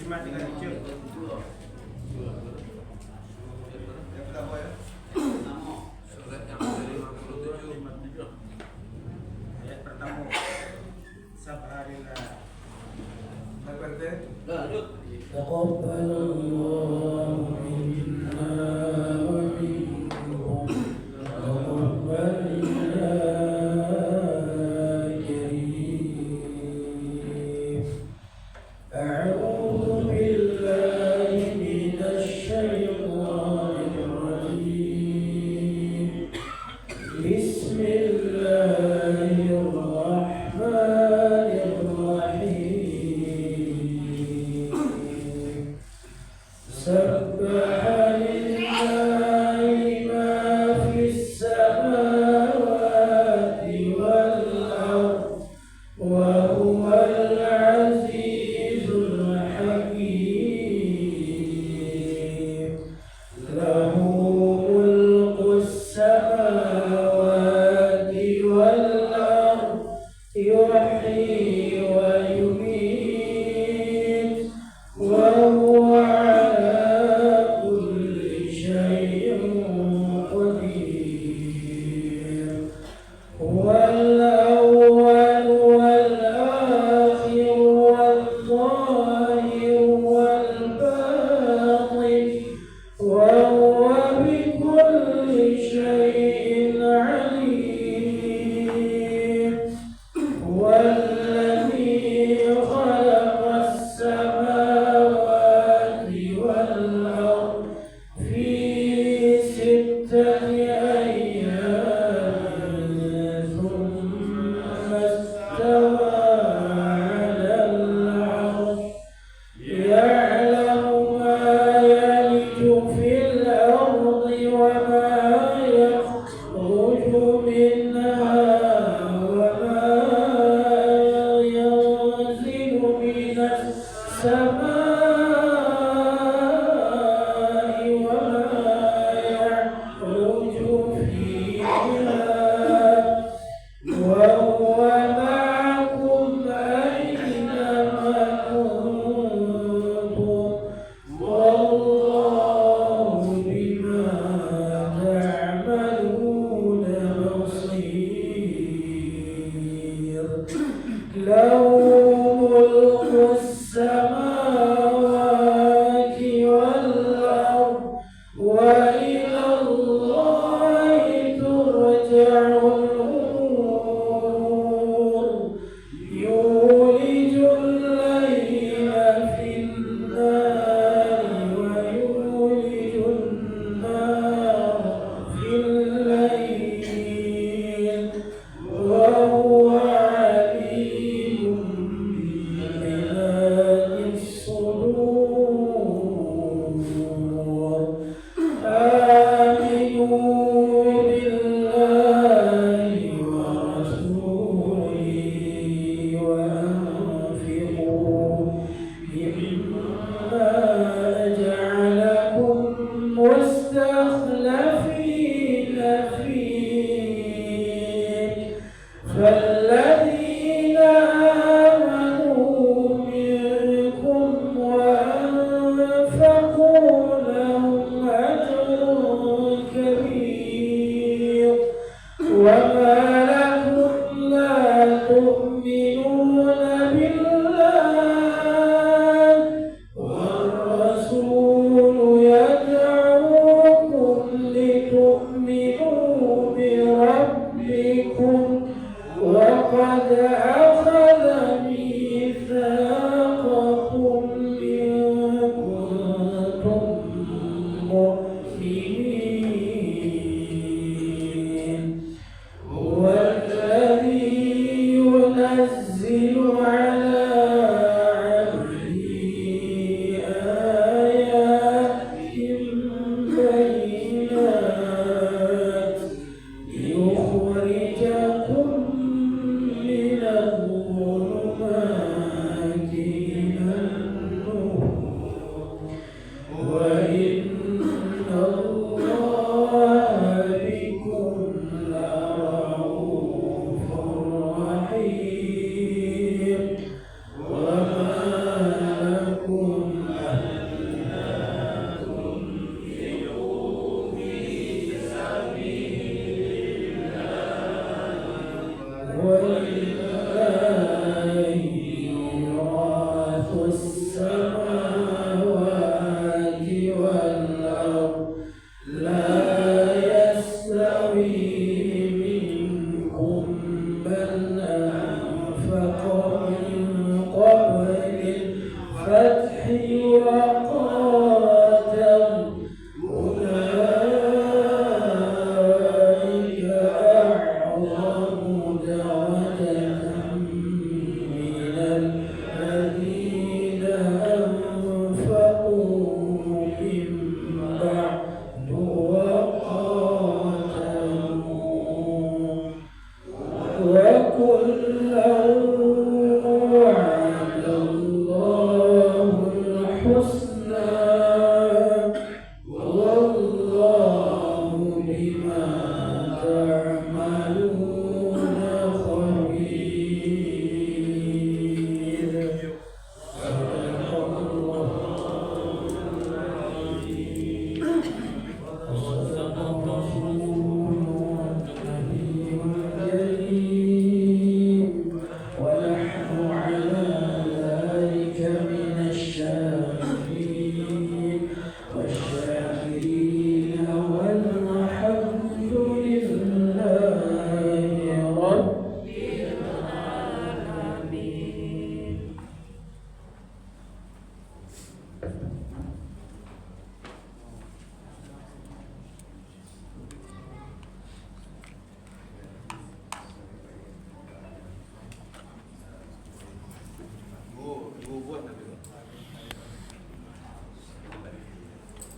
simak dengan hijau. Surat yang ke-57. Ayat pertama. Sabharillah. Lanjut. تقبل الله منا ومنكم تقبل يا كريم أعوذ بالله من الشيطان الرجيم بسم الله الرحمن الرحيم سبح لله ما في السماوات والأرض وهو العزيز الحكيم له ملك السماوات والأرض يحيي ويميت وهو على كل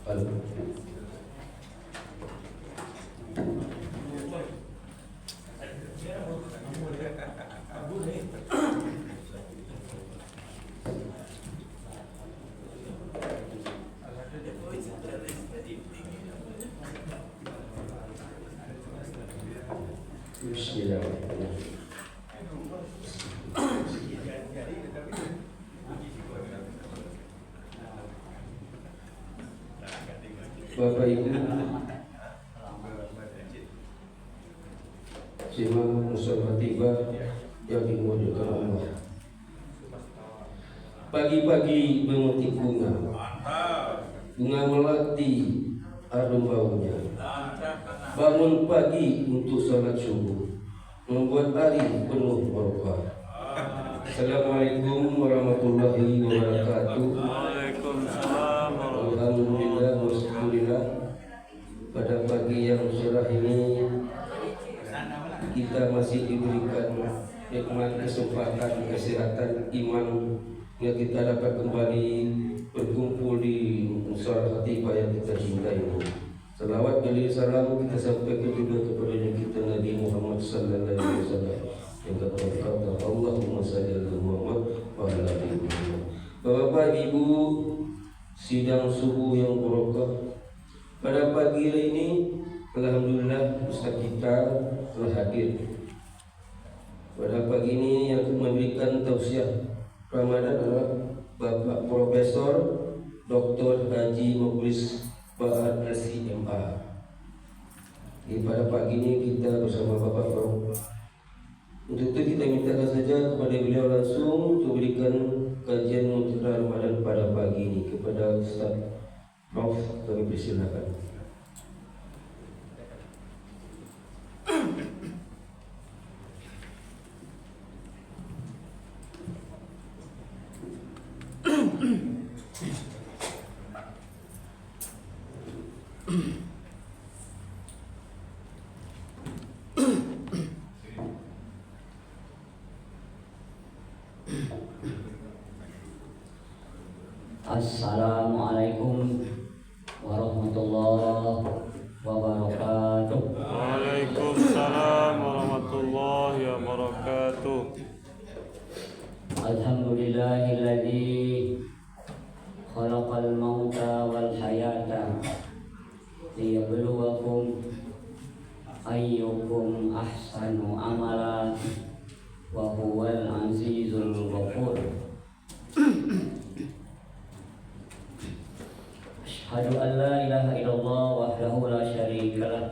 Bismillahirrahmanirrahim. Bapak Ibu jemaah musafir tiba yang dimuliakan Allah. Pagi-pagi memetik bunga melati harum baunya. Bangun pagi untuk salat subuh, membuat hari penuh barokah. Assalamualaikum warahmatullahi wabarakatuh. Waalaikumsalam. Alhamdulillah wassalillah. Pada pagi yang cerah ini kita masih diberikan nikmat kesempatan kesehatan iman yang kita dapat kembali berkumpul di musyawarah khatibah yang kita cintai ini. Salawat dan salam kita sampaikan juga kepada kita Nabi Muhammad sallallahu alaihi wasallam yang berkata Allahumma shalli ala Muhammad wa ala ali Muhammad. Bapak Ibu, sidang subuh yang barokah pada pagi hari ini, alhamdulillah ustaz kita telah hadir. Pada pagi ini yang memberikan tausiah Ramadan adalah Bapak Profesor Dr. Haji Mukhlis Bahar LCMA. Pada pagi ini kita bersama Bapak Prof. Untuk itu kita mintakan saja kepada beliau langsung untuk berikan kajian Mutiara Ramadan pada pagi ini. Kepada Ustaz Prof, kami persilakan. Assalamualaikum warahmatullahi wabarakatuh. Waalaikumsalam warahmatullahi wabarakatuh. Alhamdulillahilladzi khalaqal mauta wal hayata liyabluwakum ayyukum ahsanu amala wa huwal azizul ghafur. Asyhadu an la ilaha illallah wahdahu la syarika lah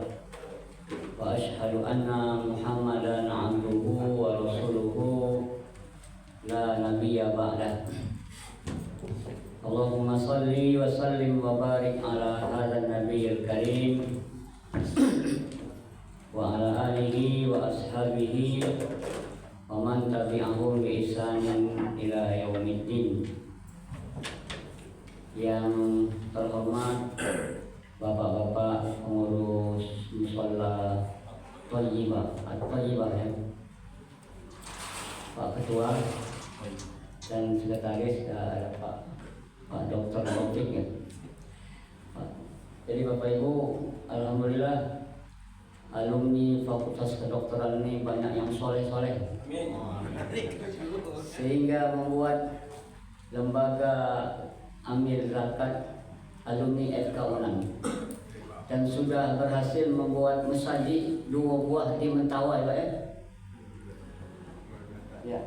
wa asyhadu anna Muhammadan abduhu wa rasuluhu la nabiyya ba'dah. Allahumma salli wa sallim wa barik ala hadzal nabiyil karim wa ala alihi wa ashabihi wa man tabi'ahum bi ihsanin ila yaumiddin. Yang terhormat Bapak-bapak pengurus Mushola Thayyibah At-Thayyibah ya, Pak Ketua dan Sekretaris ada Pak Dr. Taufik ya. Jadi Bapak Ibu, alhamdulillah alumni Fakultas Kedokteran ini banyak yang soleh-soleh, sehingga membuat lembaga amil zakat alumni FK Unang dan sudah berhasil membuat masjid 2 buah di Mentawai Pak ya. Ya,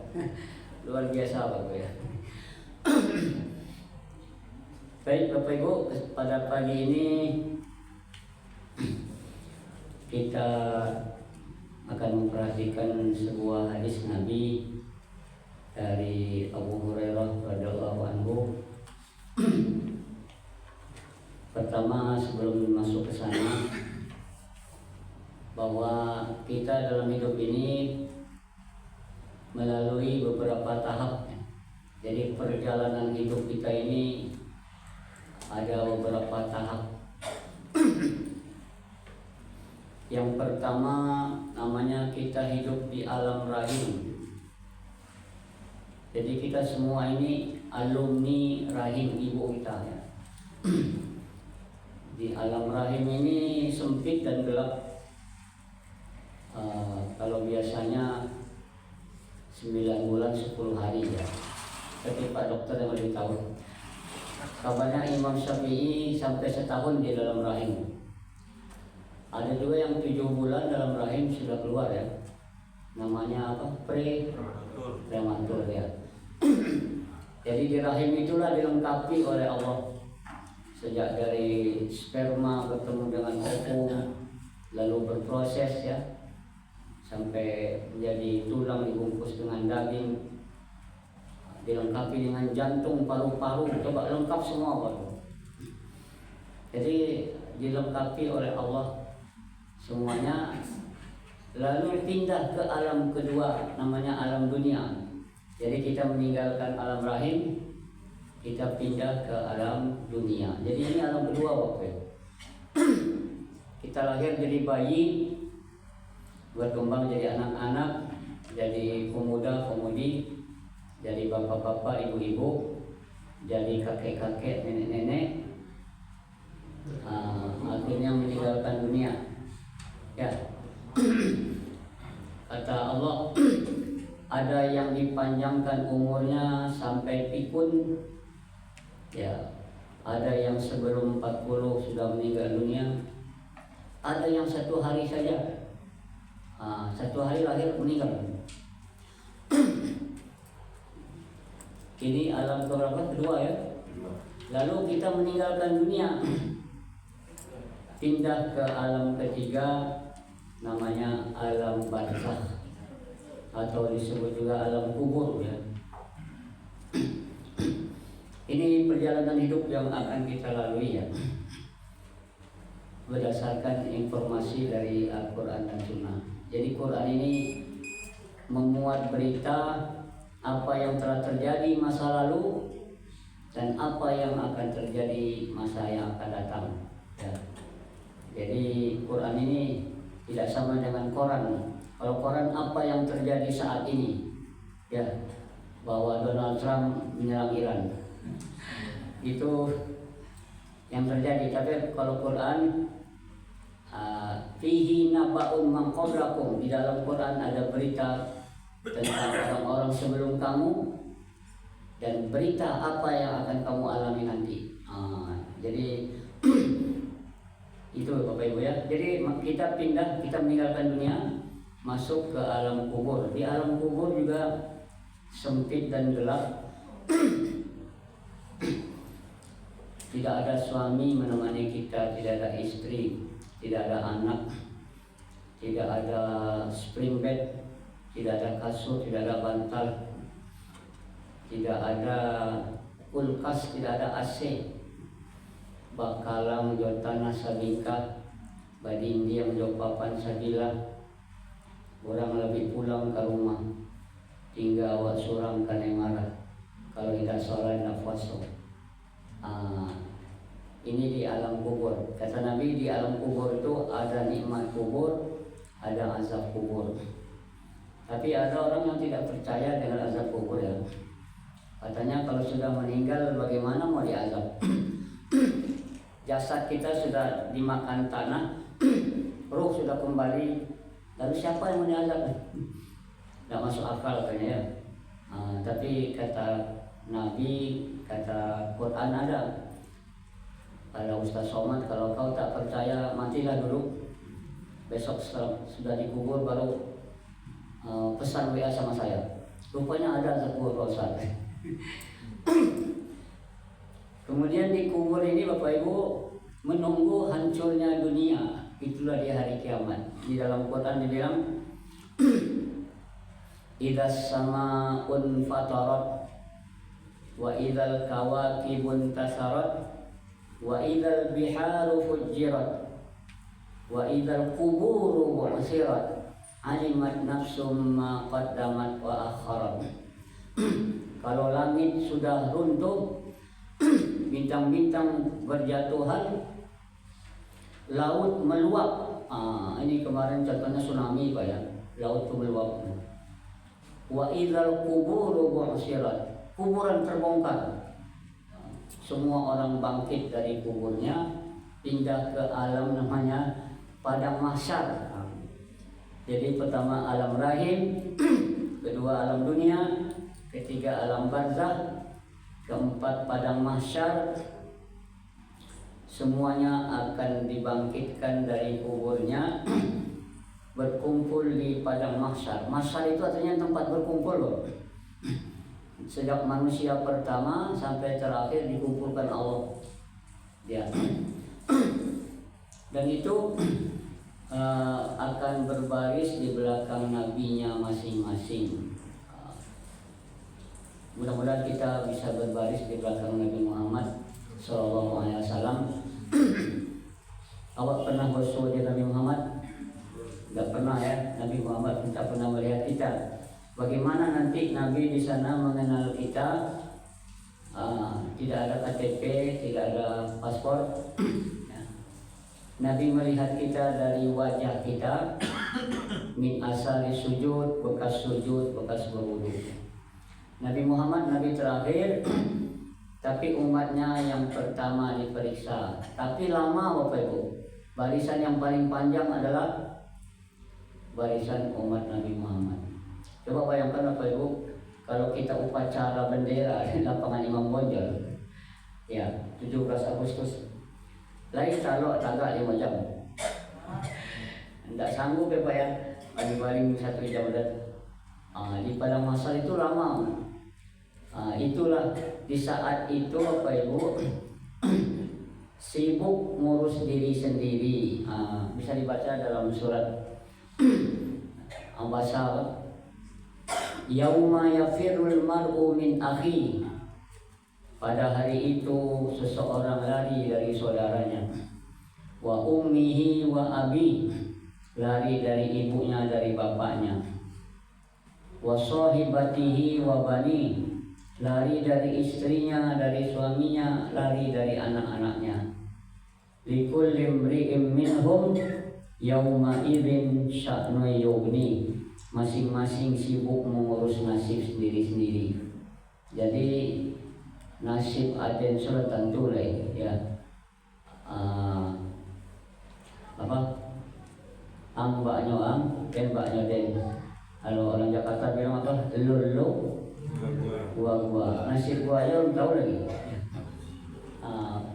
luar biasa Pak ya. Baik Bapak Ibu, pada pagi ini kita akan memperhatikan sebuah hadis Nabi dari Abu Hurairah radhiyallahu anhu. Pertama, sebelum masuk ke sana, bahwa kita dalam hidup ini melalui beberapa tahap. Jadi perjalanan hidup kita ini ada beberapa tahap. Yang pertama namanya kita hidup di alam rahim. Jadi kita semua ini alumni rahim ibu kita ya. alam rahim ini sempit dan gelap. Kalau biasanya 9 bulan 10 hari ya. Tapi Pak Dokter yang lebih tahu. Kabarnya Imam Syafi'i sampai setahun di dalam rahim. Ada juga yang 7 bulan dalam rahim sudah keluar ya. Namanya apa? Prematur ya. Jadi di rahim itulah dilengkapi oleh Allah. Sejak dari sperma bertemu dengan ovum, lalu berproses ya, sampai menjadi tulang dibungkus dengan daging, dilengkapi dengan jantung, paru-paru, coba lengkap semua Pak. Jadi dilengkapi oleh Allah semuanya. Lalu pindah ke alam kedua, namanya alam dunia. Jadi kita meninggalkan alam rahim, kita pindah ke alam dunia. Jadi ini alam kedua Bapak. Kita lahir jadi bayi, berkembang jadi anak-anak, jadi pemuda-pemudi, jadi bapak-bapak, ibu-ibu, jadi kakek-kakek, nenek-nenek, akhirnya meninggalkan dunia. Ya, kata Allah, ada yang dipanjangkan umurnya sampai pikun, ya, ada yang sebelum 40 sudah meninggal dunia, ada yang 1 hari saja, 1 hari lahir meninggal. Ini alam keberapa? Kedua ya. Lalu kita meninggalkan dunia, pindah ke alam ketiga, namanya alam barzakh atau disebut juga alam kubur ya. Ini perjalanan hidup yang akan kita lalui ya, berdasarkan informasi dari Al-Quran dan Sunnah. Jadi Quran ini memuat berita apa yang telah terjadi masa lalu dan apa yang akan terjadi masa yang akan datang ya. Jadi Quran ini tidak sama dengan koran. Kalau koran apa yang terjadi saat ini ya, bahwa Donald Trump menyerang Iran, itu yang terjadi. Tapi kalau Quran, fihi naba'un man qablakum, di dalam Quran ada berita tentang orang-orang sebelum kamu dan berita apa yang akan kamu alami nanti. Jadi itu Bapak Ibu ya. Jadi kita pindah, kita meninggalkan dunia, masuk ke alam kubur. Di alam kubur juga sempit dan gelap. Tidak ada suami menemani kita, tidak ada istri, tidak ada anak, tidak ada spring bed, tidak ada kasur, tidak ada bantal, tidak ada kulkas, tidak ada AC. Bakalang jotana sabika, badindi yang jopapan sabila, orang lebih pulang ke rumah, tinggal awak surang kane marah, kalau tidak sholat tidak puasa. Ini di alam kubur. Kata Nabi, di alam kubur itu ada nikmat kubur, ada azab kubur. Tapi ada orang yang tidak percaya dengan azab kubur ya. Katanya kalau sudah meninggal bagaimana mau diazab? Jasad kita sudah dimakan tanah, ruh sudah kembali, lalu siapa yang mau diazab? Tidak masuk akal kayaknya ya. Tapi kata Nabi, kata Quran ada. Pada Ustaz Somad, kalau kau tak percaya matilah dulu. Besok sudah dikubur baru pesan WA sama saya. Rupanya ada azab kubur Pak Ustaz. Kemudian di kubur ini Bapak Ibu menunggu hancurnya dunia. Itulah di hari kiamat. Di dalam Quran dibilang idzas sama'un fatarat wa idzal kawakibun tasarat wa idzal biharu fujirat wa idzal quburu bu'sirat alimat nafsum ma qaddamat wa akharat. Kalau langit sudah runtuh, bintang-bintang berjatuhan, laut meluap. Ini kemarin contohnya tsunami Pak ya, laut itu meluap. Wa idzal quburu bu'sirat, kuburan terbongkar. Semua orang bangkit dari kuburnya, pindah ke alam namanya padang mahsyar. Jadi pertama alam rahim, kedua alam dunia, ketiga alam barzakh, keempat padang mahsyar. Semuanya akan dibangkitkan dari kuburnya, berkumpul di padang mahsyar. Mahsyar itu artinya tempat berkumpul loh. Sejak manusia pertama sampai terakhir dikumpulkan Allah. Ya. Dan itu akan berbaris di belakang nabinya masing-masing. Mudah-mudahan kita bisa berbaris di belakang Nabi Muhammad SAW. Awak pernah bersuara di Nabi Muhammad? Tidak pernah ya. Nabi Muhammad tidak pernah melihat kita. Bagaimana nanti Nabi di sana mengenal kita? Tidak ada KTP, tidak ada paspor. Nabi melihat kita dari wajah kita, min asari sujud, bekas berwudu. Nabi Muhammad Nabi terakhir, tapi umatnya yang pertama diperiksa. Tapi lama Bapak Ibu. Barisan yang paling panjang adalah barisan umat Nabi Muhammad. Coba bayangkan Bapak Ibu, kalau kita upacara bendera di lapangan Imam Bonjol, ya 17 Agustus, lain kalau tagak 5 jam. Tidak sanggup ya Pak ya, baling-baling 1 jam dan di padang mahsyar itu lama. Itulah di saat itu Bapak Ibu sibuk ngurus diri sendiri. Bisa dibaca dalam surat Ambasa, yauma yafirul mar'u min akhi. Pada hari itu seseorang lari dari saudaranya. Wa ummihi wa abi, lari dari ibunya, dari bapaknya. Wa sahibatihi wa bani, lari dari istrinya, dari suaminya, lari dari anak-anaknya. Likulli imri'in minhum yauma idzin sya'nu yughni. Masing-masing sibuk mengurus nasib sendiri-sendiri. Jadi nasib aden sudah tentu lah ya. Mbaknya dan mbaknya den. Kalau orang Jakarta bilang apa? Lulu, gua. Nasib gua aja belum tahu lagi.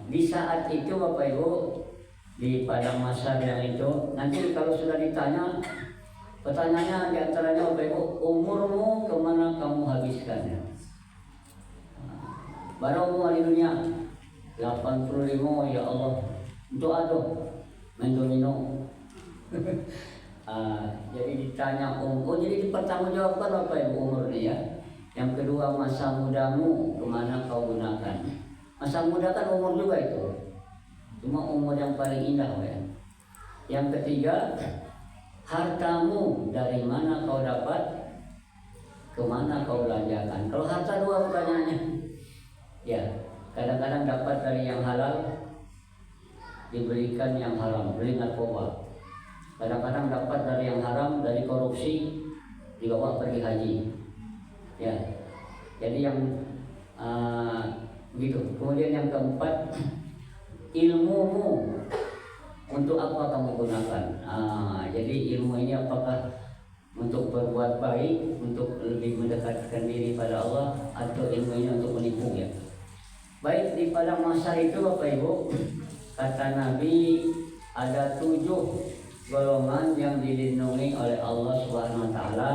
Di saat itu Bapak Ibu di padang mahsyar yang itu, nanti kalau sudah ditanya, pertanyaannya diantaranya Bapak Ibu, umurmu kemana kamu habiskannya? Baru umur di dunia 85 ya Allah. Untuk main domino. Jadi ditanya umur, jadi dipertanggungjawabkan Bapak Ibu umurnya ya. Yang kedua, masa mudamu kemana kau gunakan? Masa muda kan umur juga itu, cuma umur yang paling indah ya. Yang ketiga, hartamu dari mana kau dapat, kemana kau belanjakan? Kalau harta dua pertanyaannya. Ya, kadang-kadang dapat dari yang halal, diberikan yang haram, beli narkoba. Kadang-kadang dapat dari yang haram, dari korupsi, dibawa pergi haji. Ya, jadi yang begitu. Kemudian yang keempat, ilmumu untuk apa kamu gunakan? Jadi ilmu ini apakah untuk berbuat baik, untuk lebih mendekatkan diri pada Allah, atau ilmu ini untuk menipu ya? Baik, di padang mahsyar itu Bapak Ibu, kata Nabi ada 7 golongan yang dilindungi oleh Allah Subhanahu wa taala.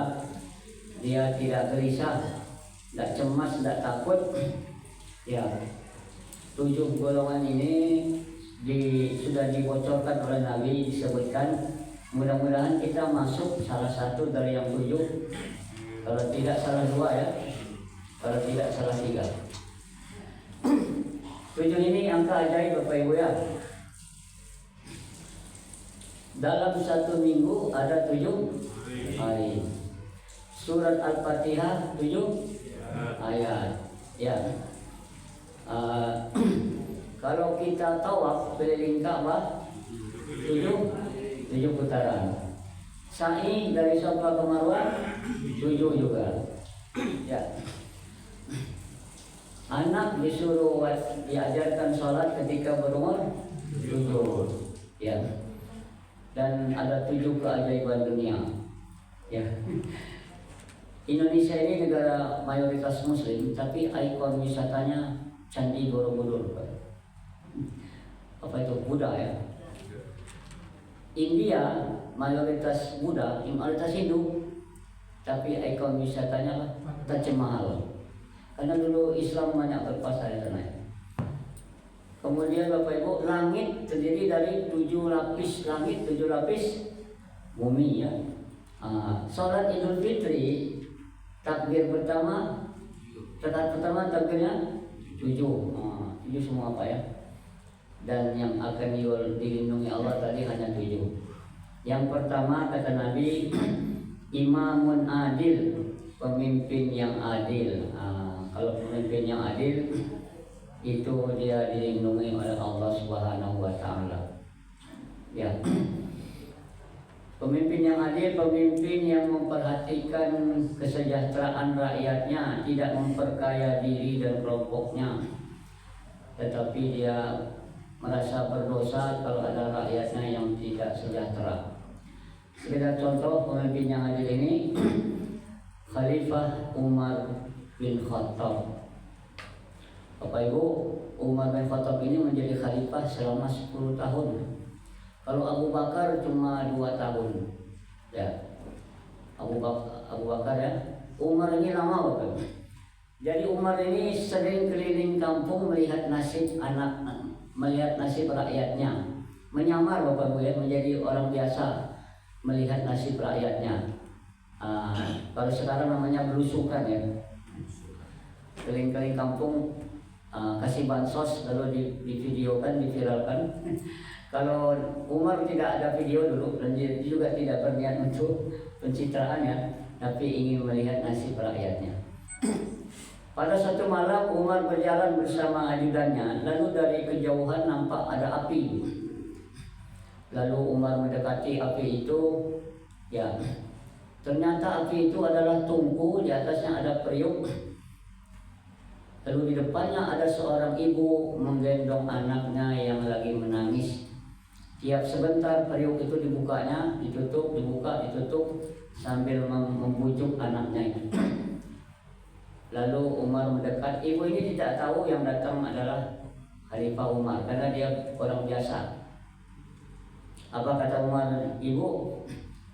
Dia tidak gelisah, tidak cemas, tidak takut. Ya, 7 golongan ini sudah dibocorkan oleh Nabi, disebutkan. Mudah-mudahan kita masuk salah satu dari yang 7. Kalau tidak salah 2 ya, kalau tidak salah 3. 7 ini angka ajaib Bapak Ibu ya. Dalam 1 minggu ada 7 hari. Surat Al-Fatihah 7 ayat. Ya. Kalau kita tawaf keliling Ka'bah 7 putaran. Sa'i dari Safa ke Marwah 7 juga. Ya. Anak disuruh diajarkan sholat ketika berumur 7. dan ada 7 keajaiban dunia. Ya. Indonesia ini negara mayoritas Muslim, tapi ikon wisatanya Candi Borobudur. Apa itu? Buddha ya. India mayoritas Buddha, mayoritas Hindu, tapi ikon wisatanya apa? Taj Mahal. Karena dulu Islam banyak berkuasa di sana. Kemudian Bapak Ibu, langit terdiri dari 7 lapis langit, 7 lapis bumi ya. Salat Idul Fitri, takbir pertama, rakaat pertama takbirnya 7. 7 semua apa ya? Dan yang akan dilindungi Allah tadi hanya 7. Yang pertama kata Nabi, imamun adil, pemimpin yang adil. Kalau pemimpin yang adil itu dia dilindungi oleh Allah Subhanahu wa taala. Ya. Pemimpin yang adil, pemimpin yang memperhatikan kesejahteraan rakyatnya, tidak memperkaya diri dan kelompoknya, tetapi dia merasa berdosa kalau ada rakyatnya yang tidak sejahtera. Sekedar contoh pemimpin yang adil ini, Khalifah Umar bin Khattab. Bapak Ibu, Umar bin Khattab ini menjadi khalifah selama 10 tahun. Kalau Abu Bakar cuma 2 tahun. Ya. Abu Bakar ya. Umar ini lama Bapak. Jadi Umar ini sering keliling kampung melihat nasib rakyatnya. Menyamar Bapak Ibu ya, menjadi orang biasa melihat nasib rakyatnya. Kalau sekarang namanya belusukan ya. Keliling-keliling kampung, kasih bansos lalu divideokan, diviralkan. Kalau Umar tidak ada video dulu dan dia juga tidak berniat untuk pencitraan ya, tapi ingin melihat nasib rakyatnya. Pada satu malam Umar berjalan bersama ajudannya, lalu dari kejauhan nampak ada api. Lalu Umar mendekati api itu, ya ternyata api itu adalah tungku, di atasnya ada periuk. Lalu di depannya ada seorang ibu menggendong anaknya yang lagi menangis. Tiap sebentar periuk itu dibukanya, ditutup, dibuka, ditutup sambil membujuk anaknya itu. Lalu Umar mendekat. Ibu ini tidak tahu yang datang adalah Khalifah Umar karena dia orang biasa. Apa kata Umar? Ibu,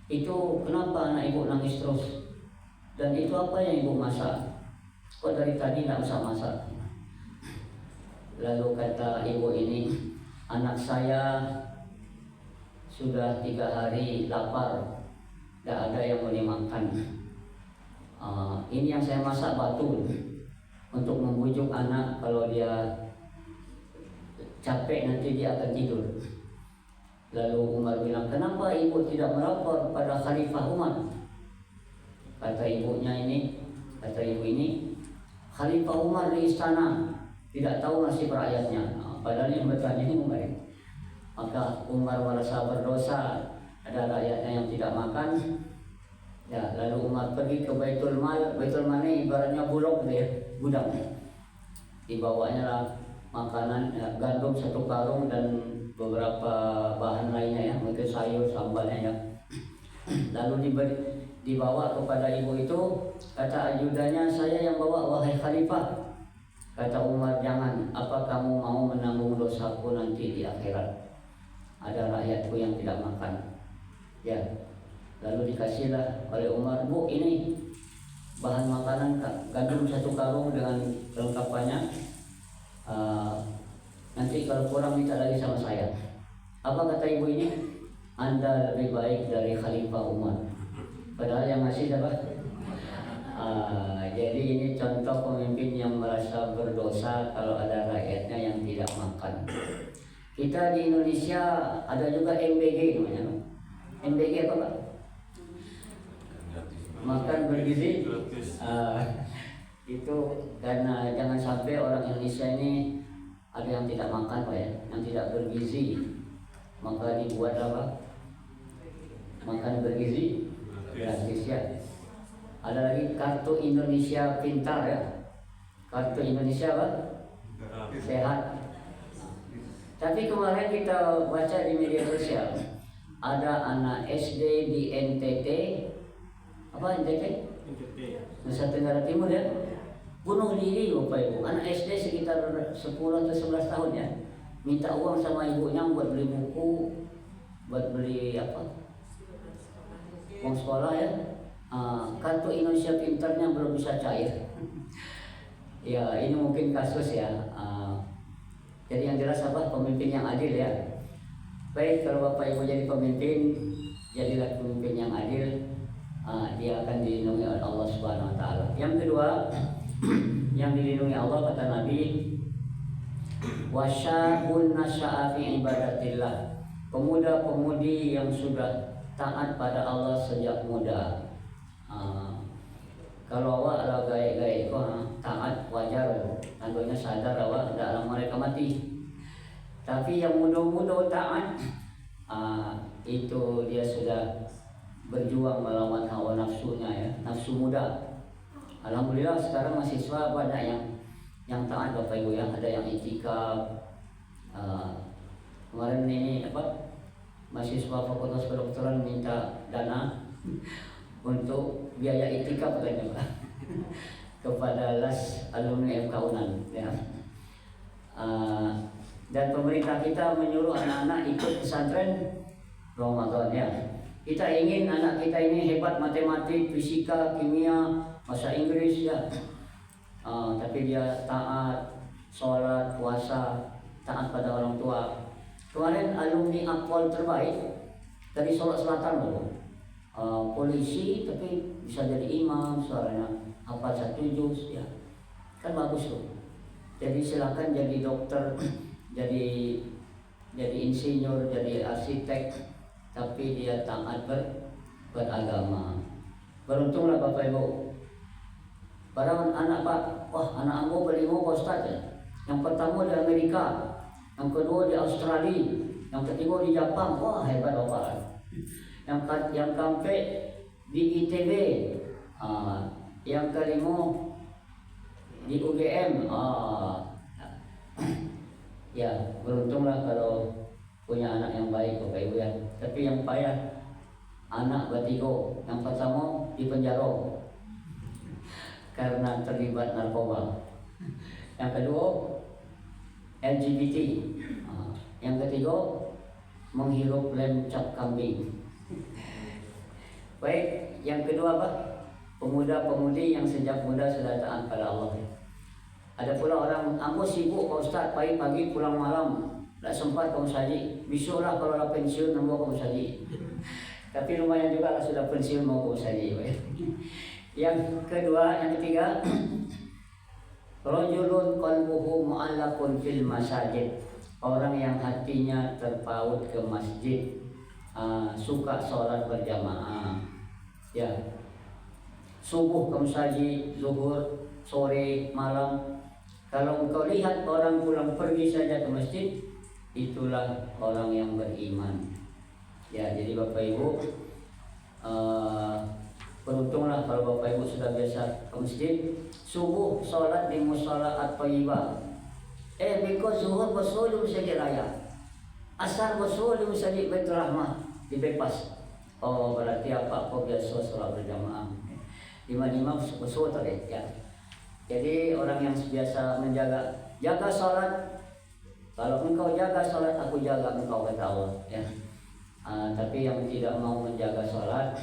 itu kenapa anak ibu nangis terus? Dan itu apa yang ibu masak? Kok dari tadi tidak usah masak? Lalu kata ibu ini, anak saya sudah 3 hari lapar, tidak ada yang mau dimakan. Ini yang saya masak batu untuk membujuk anak, kalau dia capek nanti dia akan tidur. Lalu Umar bilang, kenapa ibu tidak melapor pada Khalifah Umar? Kata ibu ini, Khalifah Umar di istana, tidak tahu nasib rakyatnya. Padahal yang bertanya ini Umar. Maka Umar merasa berdosa, ada rakyatnya yang tidak makan. Ya, lalu Umar pergi ke Baitul Mal. Baitul Mal ini ibaratnya bulog gitu ya, gudang. Dibawanya lah makanan, ya, gandum 1 karung dan beberapa bahan lainnya ya, mungkin sayur, sambalnya ya. Lalu dibawa kepada ibu itu, kata ajudannya, saya yang bawa wahai Khalifah. Kata Umar, jangan, apa kamu mau menanggung dosaku nanti di akhirat? Ada rakyatku yang tidak makan. Ya. Lalu dikasihlah oleh Umar, bu ini bahan makanan, gandum 1 karung dengan kelengkapannya. Nanti kalau kurang minta lagi sama saya. Apa kata ibu ini? Anda lebih baik dari Khalifah Umar. Padahal yang masih siapa? Jadi ini contoh pemimpin yang merasa berdosa kalau ada rakyatnya yang tidak makan. Kita di Indonesia ada juga MBG namanya. MBG apa Pak? Makan bergizi. Itu karena jangan sampai orang Indonesia ini ada yang tidak makan Pak ya, yang tidak bergizi. Maka dibuat apa? Makan bergizi gratis ya. Ada lagi kartu Indonesia Pintar ya. Kartu Indonesia apa? Sehat. Tapi kemarin kita baca di media sosial, ada anak SD di NTT, apa NTT? Nusa Tenggara Timur ya, bunuh diri Bapak Ibu. Anak SD sekitar 10 atau 11 tahun ya, minta uang sama ibunya buat beli buku, buat beli apa? Uang sekolah ya. Kartu Indonesia Pintarnya belum bisa cair. Ya ini mungkin kasus ya. Jadi yang jelas apa? Pemimpin yang adil ya. Baik, kalau Bapak Ibu jadi pemimpin, jadilah pemimpin yang adil. Dia akan dilindungi oleh Allah Subhanahu Wa Taala. Yang kedua, yang dilindungi Allah kata Nabi, wasyabun nasya'a fi ibadatillah. Pemuda-pemudi yang sudah taat pada Allah sejak muda. Kalau awak ada gaya-gaya taat wajar, tentunya sadar awak dalam mereka mati. Tapi yang muda-muda taat, itu dia sudah berjuang melawan hawa nafsunya ya, nafsu muda. Alhamdulillah sekarang mahasiswa banyak yang taat Bapak Ibu ya, ada yang itikaf. Kemarin ini apa? Mahasiswa Fakultas Kedokteran minta dana untuk biaya itikaf katanya Pak kepada las alumni FK Unan ya. Dan pemerintah kita menyuruh anak-anak ikut pesantren Ramadan ya. Kita ingin anak kita ini hebat matematik, fisika, kimia, bahasa Inggris ya. Tapi dia taat, sholat, puasa, taat pada orang tua. Kemarin alumni Akpol terbaik dari Solo Selatan loh. Polisi tapi bisa jadi imam, suaranya hafal 1 juz ya, kan bagus loh. Jadi silakan jadi dokter, jadi insinyur, jadi arsitek, tapi dia taat beragama. Beruntunglah Bapak Ibu. Para anak Pak, wah anak aku berlima Pak Ustaz ya. Yang pertama di Amerika, yang kedua di Australia, yang ketiga di Jepang, wah hebat Bapak. Yang keempat di ITB, yang kelima di UGM. Ya beruntunglah kalau punya anak yang baik Bapak Ibu ya. Tapi yang payah anak bertiga, yang pertama di penjara karena terlibat narkoba, yang kedua LGBT, yang ketiga menghirup lem cap kambing. Baik, yang kedua apa? Pemuda-pemudi yang sejak muda sudah taat pada Allah. Ada pula orang, aku sibuk Pak Ustaz, pagi-pagi pulang malam, tak sempat kamu saji. Besoklah kalau dah pensiun nambah kamu saji. Tapi lumayan juga lah sudah pensiun mau kamu saji. Yang kedua, yang ketiga, rajulun qalbuhu mu'allaqun fil masajid. Orang yang hatinya terpaut ke masjid, suka sholat berjamaah. Ya, subuh kamu saji, zuhur, sore, malam. Kalau engkau lihat orang pulang pergi saja ke masjid, itulah orang yang beriman. Ya, jadi Bapak Ibu, beruntunglah kalau Bapak Ibu sudah biasa ke masjid. Subuh sholat di mushola at-thayyibah. Because zuhur bersolat di Masjid Raya, asar bersolat di Masjid Baitur Rahmah, di bypass. Oh, berarti apa? Kau biasa sholat berjamaah. Imam bersolat ya. Jadi orang yang biasa jaga sholat. Kalau engkau jaga sholat, aku jaga engkau kata Allah ya. Tapi yang tidak mau menjaga sholat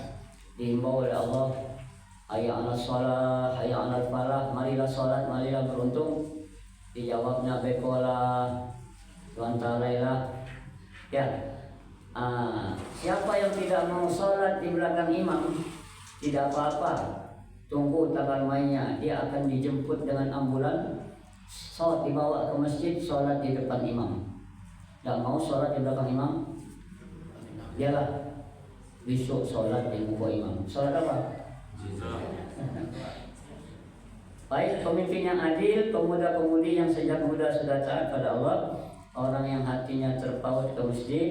dihimbau oleh Allah, hayya 'alas shalah, hayya 'alal falah, marilah sholat, marilah beruntung. Dijawabnya bekola wantalailah ya. Siapa yang tidak mau sholat di belakang imam, tidak apa-apa, tunggu tanggal mainnya. Dia akan dijemput dengan ambulan, sholat dibawa ke masjid, sholat di depan imam. Tidak mau sholat di belakang imam, dialah besok sholat di muka imam. Sholat apa? Baik, pemimpin yang adil, pemuda-pemudi yang sejak muda sudah taat pada Allah, orang yang hatinya terpaut ke masjid.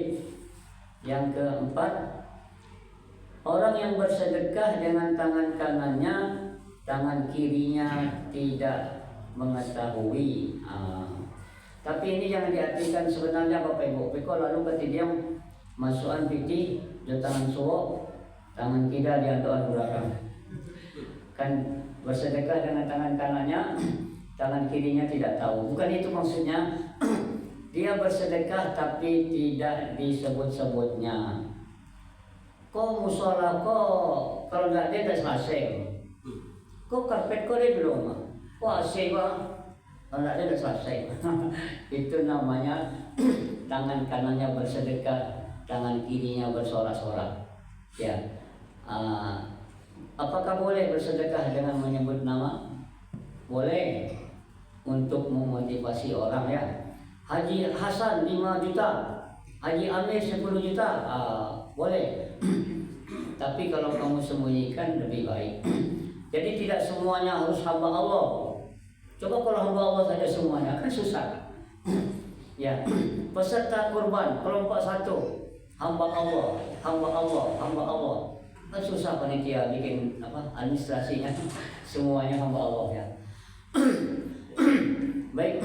Yang keempat, orang yang bersedekah dengan tangan kanannya, tangan kirinya tidak mengetahui. Tapi ini jangan diartikan sebenarnya Bapak Ibu. Lalu ketika masukan piti di tangan suwo, tangan kiri di antuan belakang. Kan bersedekah dengan tangan kanannya, tangan kirinya tidak tahu. Bukan itu maksudnya. Dia bersedekah tapi tidak disebut-sebutnya. Kok musola kok kalau nggak dia tidak selesai. Kok karpet kok dia belum. Kok AC kok kalau nggak dia tidak selesai. Itu namanya tangan kanannya bersedekah, tangan kirinya bersorak-sorak. Ya. Apakah boleh bersedekah dengan menyebut nama? Boleh, untuk memotivasi orang ya. Haji Hasan 5 juta, Haji Amir 10 juta, boleh. Tapi kalau kamu sembunyikan lebih baik. Jadi tidak semuanya harus hamba Allah. Coba kalau hamba Allah saja semuanya kan susah. Ya, peserta kurban kelompok 1, hamba Allah, hamba Allah, hamba Allah. Kan susah panitia bikin administrasinya. Semuanya hamba Allah ya. Baik.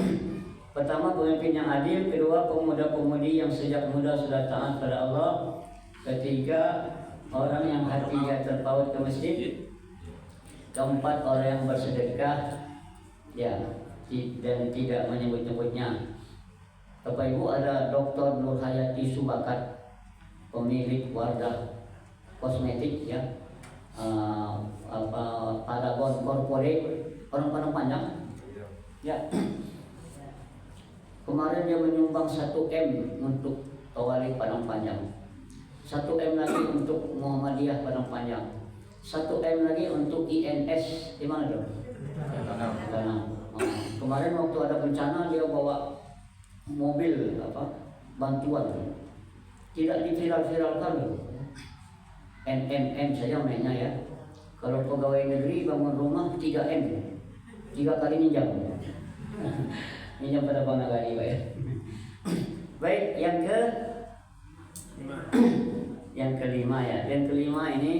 Pertama, pemimpin yang adil. Kedua, pemuda-pemudi yang sejak muda sudah taat pada Allah. Ketiga, orang yang hatinya terpaut ke masjid. Keempat, orang yang bersedekah ya dan tidak menyebut-nyebutnya. Bapak Ibu, ada Dr. Nur Hayati Subakat, pemilik Wardah Kosmetik ya, Paragon Corporate, orang Padang Panjang ya. Kemarin dia menyumbang 1 M untuk Tawali Padang Panjang, 1 M lagi untuk Muhammadiyah Padang Panjang, 1 M lagi untuk INS di mana dong? Danang. Kemarin waktu ada bencana dia bawa mobil bantuan, tidak diviral-viralkan. NMM saja mainnya ya. Kalau pegawai negeri bangun rumah 3M, 3 kali minjam. Minjam pada Bang Nagari Pak ya. Baik, yang kelima ya. Yang kelima ini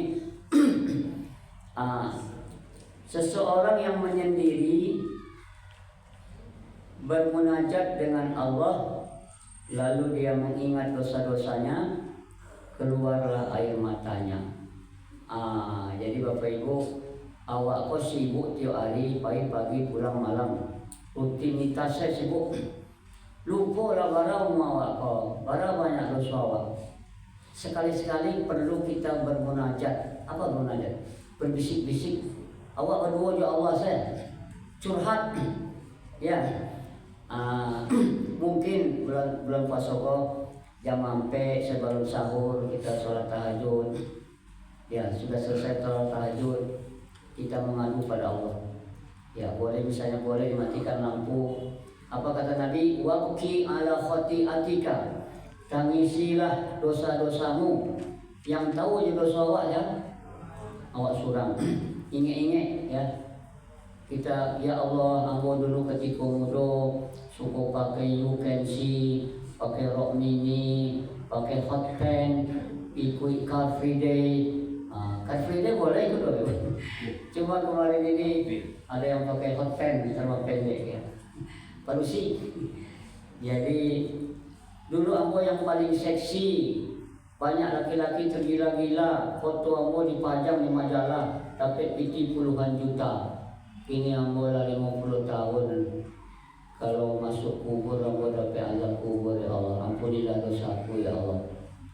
seseorang yang menyendiri bermunajat dengan Allah, lalu dia mengingat dosa-dosanya, keluarlah air matanya. Jadi Bapak Ibu, awak kok sibuk tiap hari, pagi-pagi pulang malam, rutinitasnya sibuk, lupa lah bara awak kok, bara banyak dosa awak. Sekali-sekali perlu kita bermunajat. Apa bermunajat? Berbisik-bisik. Awak berdua ya Allah saya curhat ya. Mungkin bulan puasa kok jam sampai sebelum sahur kita sholat tahajud ya, sudah selesai sholat tahajud kita mengadu pada Allah ya. Boleh misalnya boleh dimatikan lampu. Apa kata Nabi? Waqi ala khati'atika, tangisilah dosa-dosamu. Yang tahu je dosa awak ya, awak surang. Ingat-ingat ya, kita ya Allah, ambo dulu ketika muda suka pakai UKNC, pakai rok mini, pakai hot pants, ikut Car Free Day. Car Free Day boleh ikut dulu. Cuma kemarin ini ada yang pakai hot pants sama pendek ya, parusi. Jadi dulu ambo yang paling seksi, banyak laki-laki tergila-gila, foto ambo dipajang di majalah, dapat PT puluhan juta. Ini ambo lah 50 tahun. Kalau masuk kubur ambo dapat azab kubur ya Allah. Ampunilah dosaku ya Allah.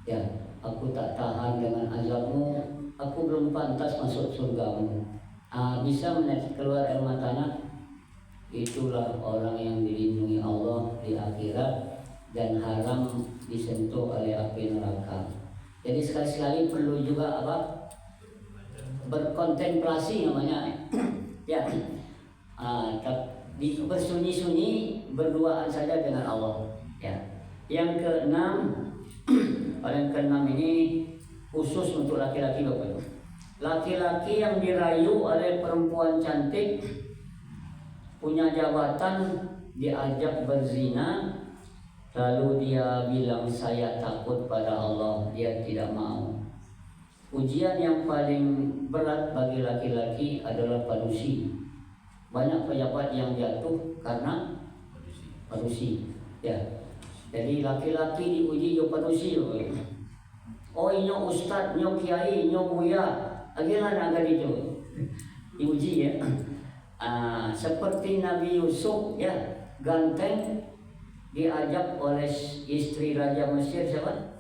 Ya, aku tak tahan dengan azabmu. Aku belum pantas masuk surgamu. Bisa menetes keluar air matanya. Itulah orang yang dilindungi Allah di akhirat dan haram disentuh oleh api neraka. Jadi sekali-sekali perlu juga berkontemplasi namanya ya. Bersunyi-sunyi berduaan saja dengan Allah ya. Yang keenam, yang keenam ini khusus untuk laki-laki Bapak Ibu. Laki-laki yang dirayu oleh perempuan cantik, punya jabatan, diajak berzina, lalu dia bilang saya takut pada Allah, dia tidak mau. Ujian yang paling berat bagi laki-laki adalah padusi. Banyak pejabat yang jatuh karena padusi. Ya. Jadi laki-laki diuji jo padusi. Oh inyo ustad, inyo kiai, inyo buya, agilan agak itu diuji ya. Seperti Nabi Yusuf ya, ganteng diajak oleh istri Raja Mesir siapa?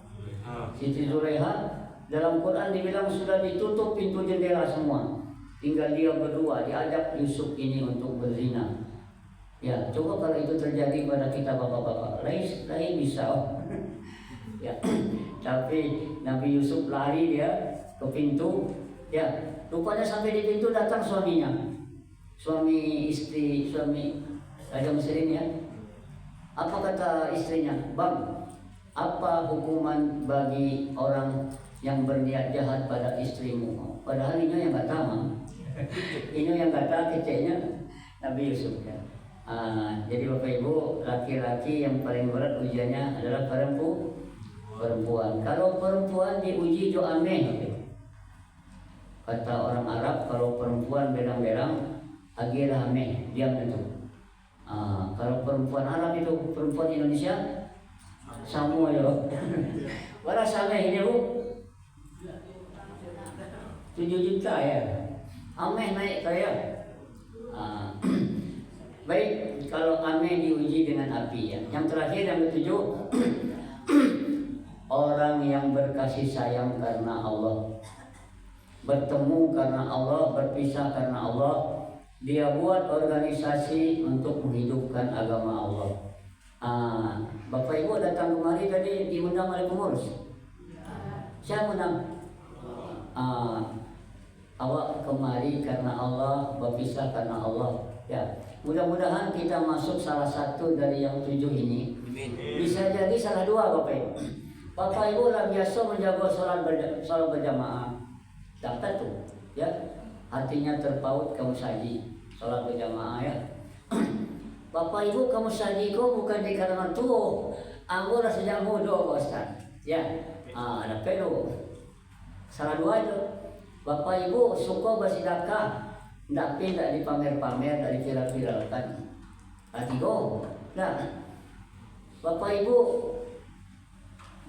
Siti Zulaiha. Dalam Quran dibilang sudah ditutup pintu jendela semua, tinggal dia berdua, diajak Yusuf ini untuk berzina. Ya, coba kalau itu terjadi pada kita bapak-bapak, lain bisa. Ya, tapi Nabi Yusuf lari dia ke pintu. Ya, rupanya sampai di pintu datang suaminya, suami Raja Mesir ini ya. Apa kata istrinya? Bang, apa hukuman bagi orang yang berniat jahat pada istrimu? Padahal ini yang kata ini yang kata keceknya Nabi Yusuf ya. Jadi Bapak Ibu, laki-laki yang paling berat ujiannya adalah perempuan. Kalau perempuan diuji jo aneh, kata orang Arab, kalau perempuan belang-belang agilah ameh, diam itu. Kalau perempuan Arab itu, perempuan Indonesia sama ya. Wala sameh ini Bu 7 juta ya. Ameh naik kaya. Baik, kalau ameh diuji dengan api ya. Yang terakhir yang ketujuh, orang yang berkasih sayang karena Allah, bertemu karena Allah, berpisah karena Allah, dia buat organisasi untuk menghidupkan agama Allah. Bapak Ibu datang kemari tadi diundang oleh pengurus. Saya undang. Awak kemari karena Allah, berpisah karena Allah. Ya, mudah-mudahan kita masuk salah satu dari yang 7 ini. Bisa jadi salah 2 Bapak Ibu. Bapak Ibu lah biasa menjaga sholat berjamaah. Dapat tuh, ya. Artinya terpaut kamu saji sholat berjamaah ya. Bapak Ibu kamu saji kok bukan di kalangan tua. Anggota sejak muda Ustaz. Ya, ada pedo. Salah 2 itu. Bapak Ibu suka bersedekah, tapi tidak dipamer-pamer, tidak diviral-viralkan. Ketiga, nah, Bapak Ibu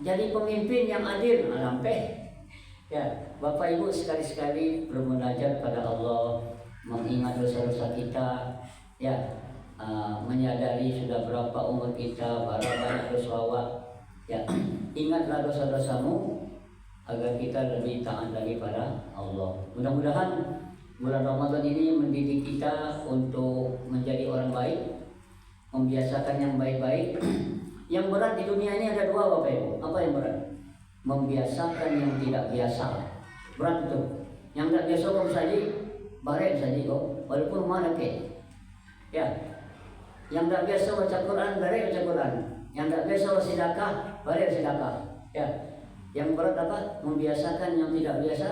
jadi pemimpin yang adil, sampai. Ya, Bapak Ibu sekali-sekali bermunajat pada Allah, mengingat dosa-dosa kita, ya, menyadari sudah berapa umur kita, berapa banyak dosa awak. Ya, ingatlah dosa-dosamu agar kita lebih taat daripada Allah. Mudah-mudahan bulan Ramadan ini mendidik kita untuk menjadi orang baik, membiasakan yang baik-baik. Yang berat di dunia ini ada 2 Bapak Ibu. Apa yang berat? Membiasakan yang tidak biasa. Berat itu. Yang tidak biasa kamu saja, bareng saja kok, walaupun mana ke. Ya. Yang tidak biasa baca Quran, bareng baca Quran. Yang tidak biasa bersedekah, bareng sedekah. Ya. Yang berat apa? Membiasakan yang tidak biasa.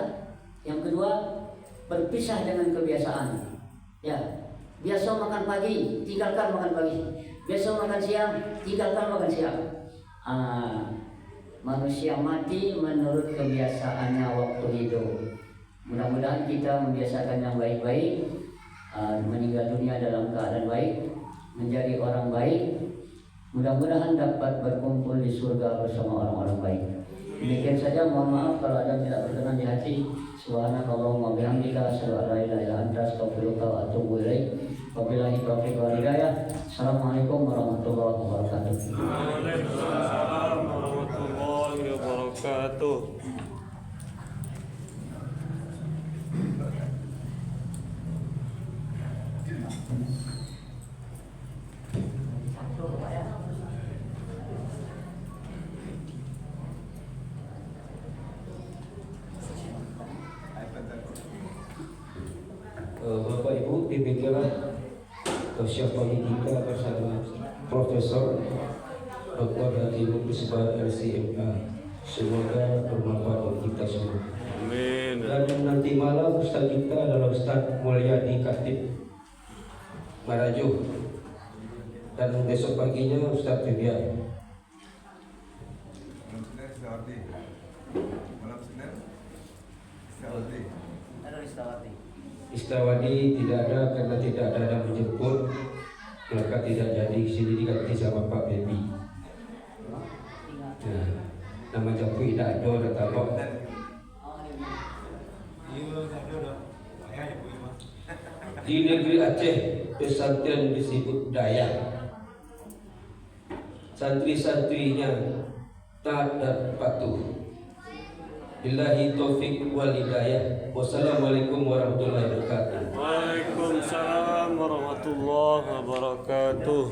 Yang kedua, berpisah dengan kebiasaan. Ya, biasa makan pagi, tinggalkan makan pagi. Biasa makan siang, tinggalkan makan siang. Manusia mati menurut kebiasaannya waktu hidup. Mudah-mudahan kita membiasakan yang baik-baik, meninggal dunia dalam keadaan baik, menjadi orang baik. Mudah-mudahan dapat berkumpul di surga bersama orang-orang baik. Demikian saja, mohon maaf kalau ada yang tidak berkenan di hati. Subhanakallahumma bihamdika asyhadu an la ilaha illa anta astaghfiruka wa atubu ilaik. Wabillahi taufiq wal hidayah. Assalamualaikum warahmatullahi wabarakatuh. Waalaikumsalam warahmatullahi wabarakatuh. Bapak Ibu, demikianlah syafaat kita bersama Profesor Dr. Haji Misbah LCMA. Semoga bermanfaat untuk kita semua. Amin. Dan nanti malam Ustaz kita adalah Ustaz Mulyadi Khatib Marajuh. Dan besok paginya Ustaz Febian. Istawadi tidak ada karena tidak ada yang menjemput, maka tidak jadi. Sini diganti sama Pak Bebi. Nah, nama Japui dah ada dah tabak. Di negeri Aceh pesantren disebut Dayak. Santri-santrinya taat patuh. Billahi taufik wal hidayah. Wassalamualaikum warahmatullahi wabarakatuh. Waalaikumsalam warahmatullahi wabarakatuh.